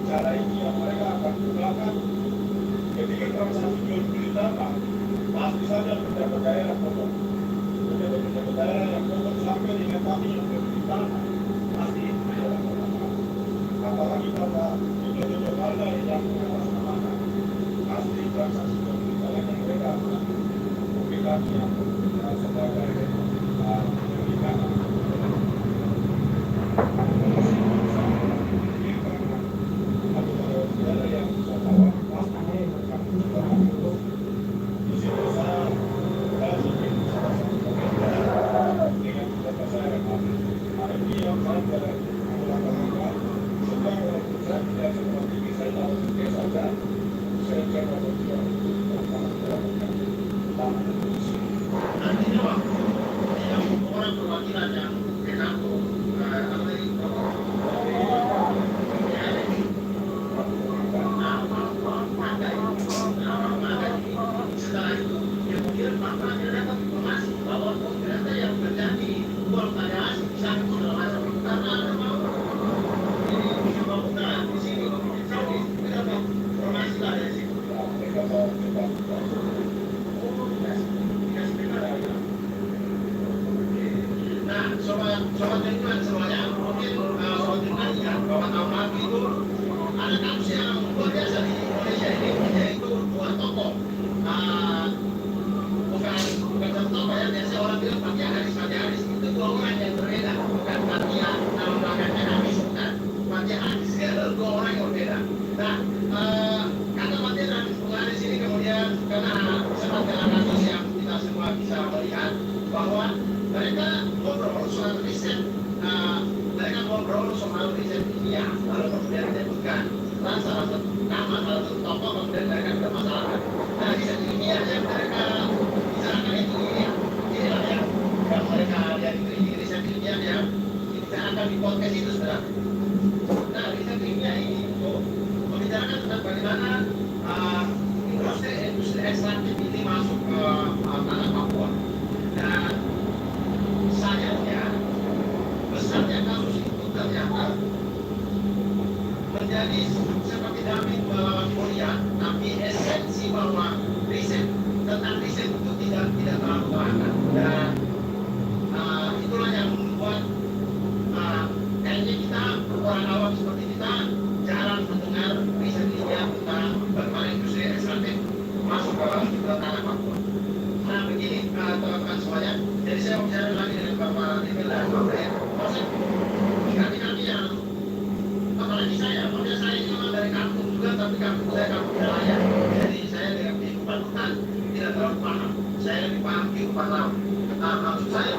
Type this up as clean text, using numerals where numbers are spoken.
Cara ini yang mereka akan gunakan ketika transaksi jual beli tanah, pasti saja pejabat daerah potong. Pejabat daerah yang potong sampai dengan kami yang membeli tanah, pasti itu adalah potong. Apalagi pada jodoh-jodoh harga yang mengatasnamakan, pasti transaksi jual beli tanah yang mereka akan memberikan yang sebagai pembeli tanah. Sobat lingkungan semuanya, mungkin sobat lingkungan ingat bahwa tahun lalu itu ada kasus yang luar biasa di Indonesia ini, yaitu dua tokoh, bukan satu tokoh ya, biasa orang bilang Pati Haris, itu dua orang yang berbeda, bukan Pati nama belakangnya Haris, bukan Pati Haris, itu dua orang yang berbeda. Nah, kata Pati Haris ini kemudian karena sempat dalam kasus yang kita semua bisa melihat bahwa mereka ngobrol soal riset, ilmiah, lalu kemudian disebutkan salah satu nama, salah satu tokoh, kemudian mereka bermasalah. Nah, riset ilmiah yang mereka bicarakan itu inilah yang mereka lihat ini riset ilmiah yang dibicarakan di podcast itu sebenarnya. Nah, riset ilmiah ini itu membicarakan tentang bagaimana industri ekstraktif ini masuk ke tanah Papua. Dan sayangnya besarnya kasus itu ternyata menjadi seperti David melawan Goliat, tapi esensi bahwa riset tentang riset itu tidak terlalu terangkat. Dan itulah yang membuat kayaknya kita orang awam seperti kita jarang mendengar riset ilmiah tentang bagaimana industri ekstraktif masuk ke tanah Papua. Nah, begini teman-teman semuanya, jadi saya mau bicara lagi dengan Bapak Emil dan Bapak Brian. Maksud kami yang apalagi saya ini memang dari kampung juga, tapi kampung saya kampung nelayan. Jadi saya dengan kehidupan hutan tidak terlalu paham. Saya lebih paham kehidupan laut. Nah, maksud saya